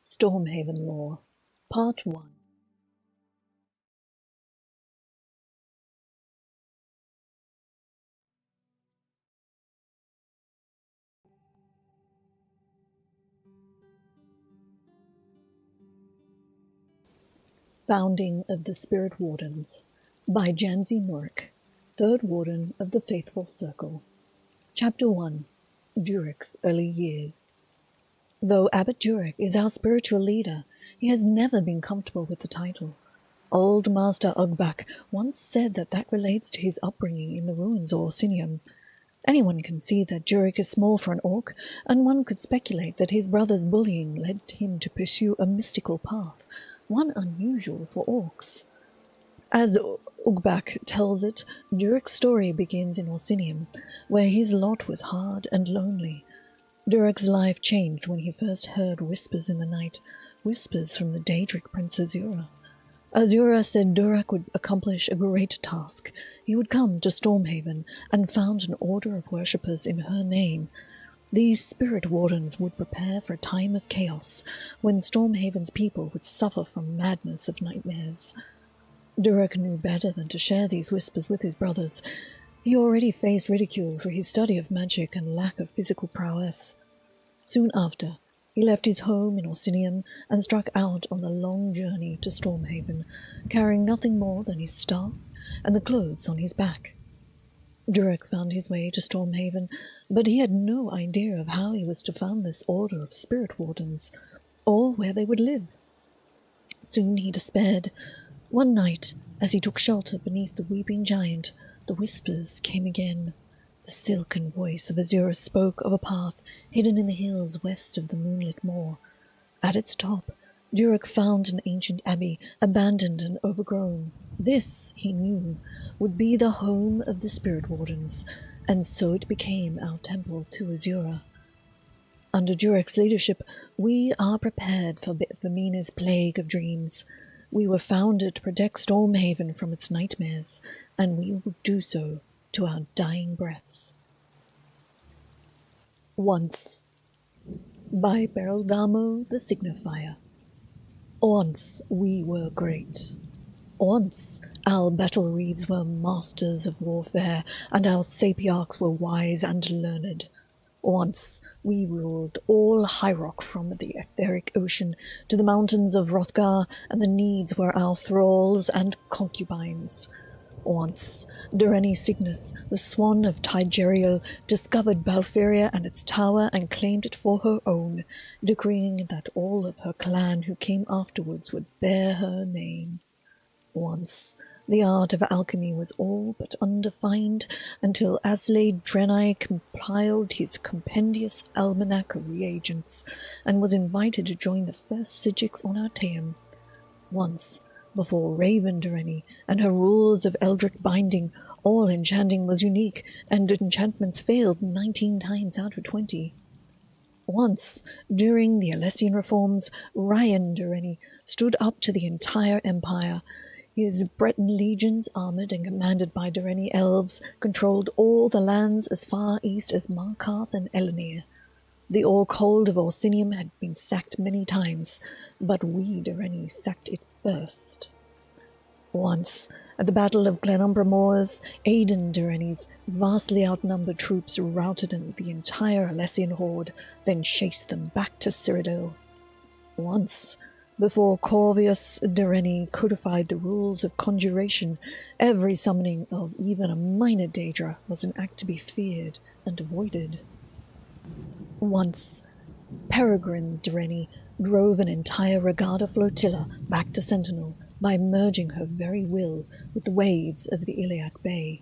Stormhaven Lore, Part 1. Founding of the Spirit Wardens by Janzi Murik, 3rd Warden of the Faithful Circle. Chapter 1. Duric's Early Years. Though Abbot Duric is our spiritual leader, he has never been comfortable with the title. Old Master Ugbak once said that relates to his upbringing in the ruins of Orsinium. Anyone can see that Duric is small for an orc, and one could speculate that his brother's bullying led him to pursue a mystical path, one unusual for orcs. As Ugbak tells it, Duric's story begins in Orsinium, where his lot was hard and lonely. Duric's life changed when he first heard whispers in the night, whispers from the Daedric Prince Azura. Azura said Duric would accomplish a great task. He would come to Stormhaven and found an order of worshippers in her name. These spirit wardens would prepare for a time of chaos, when Stormhaven's people would suffer from madness of nightmares. Duric knew better than to share these whispers with his brothers. He already faced ridicule for his study of magic and lack of physical prowess. Soon after, he left his home in Orsinium and struck out on the long journey to Stormhaven, carrying nothing more than his staff and the clothes on his back. Duric found his way to Stormhaven, but he had no idea of how he was to found this order of spirit wardens, or where they would live. Soon he despaired. One night, as he took shelter beneath the weeping giant, the whispers came again. The silken voice of Azura spoke of a path hidden in the hills west of the moonlit moor. At its top, Duric found an ancient abbey, abandoned and overgrown. This, he knew, would be the home of the Spirit Wardens, and so it became our temple to Azura. Under Duric's leadership, we are prepared for Vamina's plague of dreams. We were founded to protect Stormhaven from its nightmares, and we will do so to our dying breaths. Once, by Bereldamo the Signifier. Once we were great. Once our battle reeves were masters of warfare, and our sapiarchs were wise and learned. Once we ruled all High Rock from the etheric ocean to the mountains of Hrothgar, and the Needs were our thralls and concubines. Once, Durrani Cygnus, the swan of Tigeriel, discovered Balferia and its tower and claimed it for her own, decreeing that all of her clan who came afterwards would bear her name. Once, the art of alchemy was all but undefined until Aslade Drenai compiled his compendious almanac of reagents and was invited to join the first Sigics on Artaeum. Once, before Raven Durrani and her rules of Eldritch binding, all enchanting was unique, and enchantments failed 19 times out of 20. Once, during the Alessian reforms, Ryan Durrani stood up to the entire empire. His Breton legions, armoured and commanded by Durrani elves, controlled all the lands as far east as Markarth and Elenir. The orc hold of Orsinium had been sacked many times, but we Durrani sacked it first. Once, at the Battle of Glenumbra Moors, Aidan Durrani's vastly outnumbered troops routed the entire Alessian horde, then chased them back to Cyrodiil. Once, before Corvius Durrani codified the rules of conjuration, every summoning of even a minor Daedra was an act to be feared and avoided. Once, Peregrine Durrani drove an entire Regatta flotilla back to Sentinel by merging her very will with the waves of the Illiac Bay.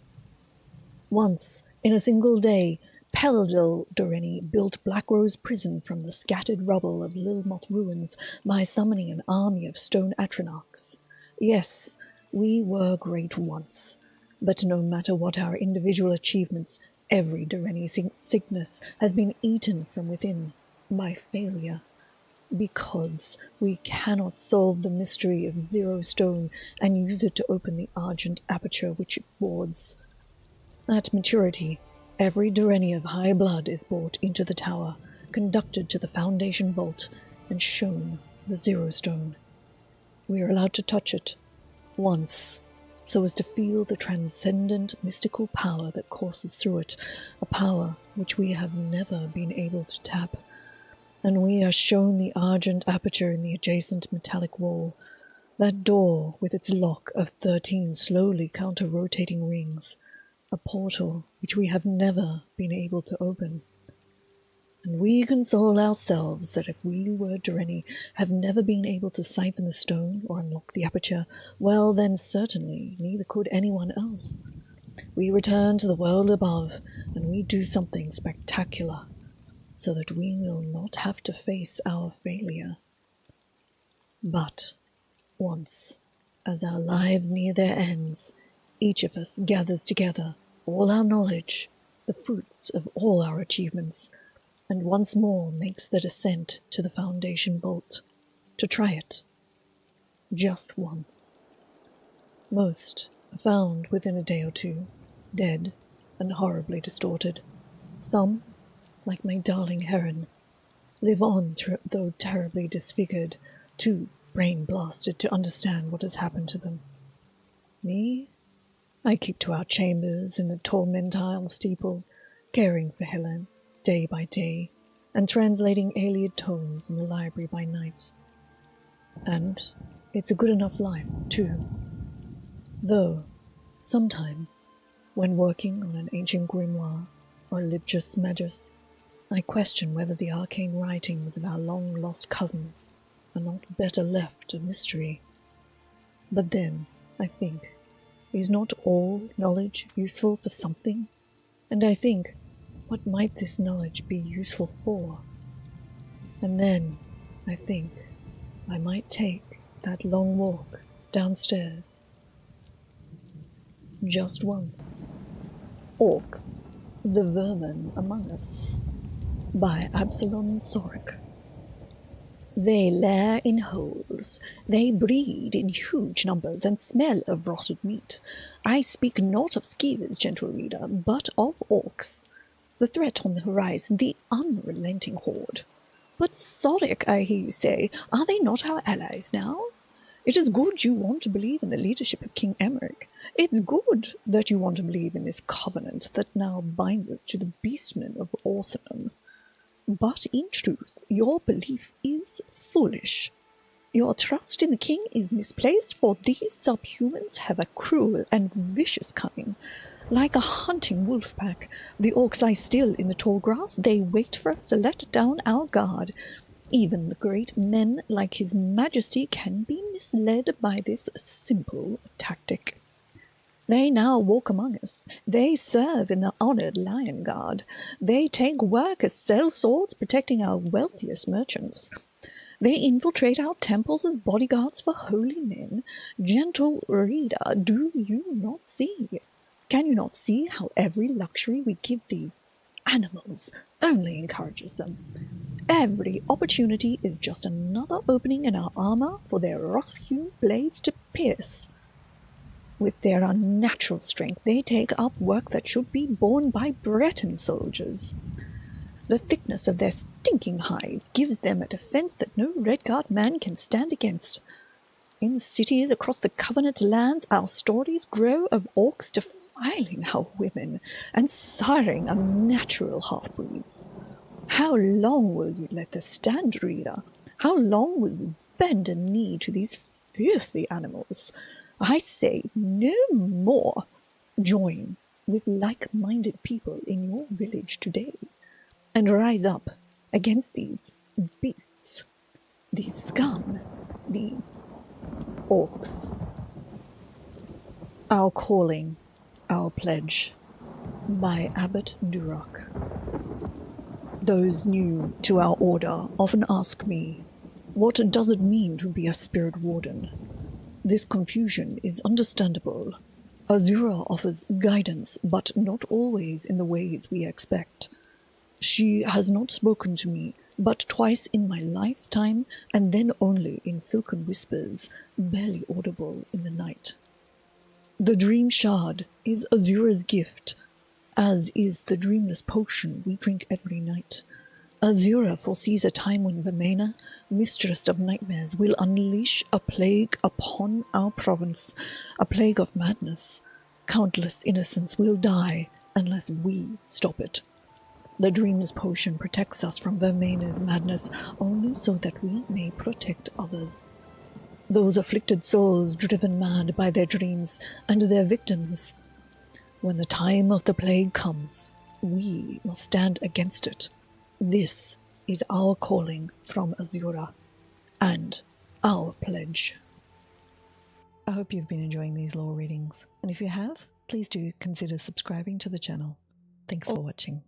Once, in a single day, Peldil Durrani built Blackrose Prison from the scattered rubble of Lilmoth ruins by summoning an army of stone Atronachs. Yes, we were great once, but no matter what our individual achievements, every Durrani Cygnus has been eaten from within by failure, because we cannot solve the mystery of Zero Stone and use it to open the argent aperture which it wards. At maturity, every Durrani of high blood is brought into the tower, conducted to the foundation vault, and shown the Zero Stone. We are allowed to touch it once, so as to feel the transcendent mystical power that courses through it, a power which we have never been able to tap. And we are shown the argent aperture in the adjacent metallic wall, that door with its lock of 13 slowly counter-rotating rings, a portal which we have never been able to open. And we console ourselves that if we were Doreni, have never been able to siphon the stone or unlock the aperture, well then certainly neither could anyone else. We return to the world above, and we do something spectacular, so that we will not have to face our failure. But once, as our lives near their ends, each of us gathers together all our knowledge, the fruits of all our achievements, and once more makes the descent to the Foundation Vault, to try it. Just once. Most are found within a day or two, dead and horribly distorted. Some, like my darling Heron, live on though terribly disfigured, too brain-blasted to understand what has happened to them. Me? I keep to our chambers in the tormentile steeple, caring for Helen, day by day, and translating Iliad tomes in the library by night. And it's a good enough life, too. Though, sometimes, when working on an ancient grimoire or Libgus Magus, I question whether the arcane writings of our long-lost cousins are not better left a mystery. But then, I think, is not all knowledge useful for something? And I think, what might this knowledge be useful for? And then, I think, I might take that long walk downstairs. Just once. Orcs, the Vermin Among Us, by Absalom Sorek. They lair in holes, they breed in huge numbers and smell of rotted meat. I speak not of skeevers, gentle reader, but of orcs. The threat on the horizon, the unrelenting horde. But Sorek, I hear you say, are they not our allies now? It is good you want to believe in the leadership of King Emmerich. It's good that you want to believe in this covenant that now binds us to the beastmen of Orsenum. But in truth, your belief is foolish. Your trust in the king is misplaced, for these subhumans have a cruel and vicious cunning. Like a hunting wolf pack, the orcs lie still in the tall grass. They wait for us to let down our guard. Even the great men like his majesty can be misled by this simple tactic. They now walk among us. They serve in the honored Lion Guard. They take work as sellswords, protecting our wealthiest merchants. They infiltrate our temples as bodyguards for holy men. Gentle reader, do you not see? Can you not see how every luxury we give these animals only encourages them? Every opportunity is just another opening in our armor for their rough-hewn blades to pierce. With their unnatural strength, they take up work that should be borne by Breton soldiers. The thickness of their stinking hides gives them a defense that no Redguard man can stand against. In the cities across the Covenant lands, our stories grow of orcs defiling our women and siring unnatural half-breeds. How long will you let this stand, reader? How long will you bend a knee to these filthy animals? I say no more. Join with like-minded people in your village today, and rise up against these beasts, these scum, these orcs. Our Calling, Our Pledge, by Abbot Duroc. Those new to our order often ask me, what does it mean to be a spirit warden? This confusion is understandable. Azura offers guidance, but not always in the ways we expect. She has not spoken to me but twice in my lifetime, and then only in silken whispers, barely audible in the night. The Dream Shard is Azura's gift, as is the dreamless potion we drink every night. Azura foresees a time when Vermena, mistress of nightmares, will unleash a plague upon our province, a plague of madness. Countless innocents will die unless we stop it. The Dream's Potion protects us from Vermena's madness only so that we may protect others. Those afflicted souls driven mad by their dreams and their victims. When the time of the plague comes, we must stand against it. This is our calling from Azura, and our pledge. I hope you've been enjoying these lore readings, and if you have, please do consider subscribing to the channel. Thanks for watching.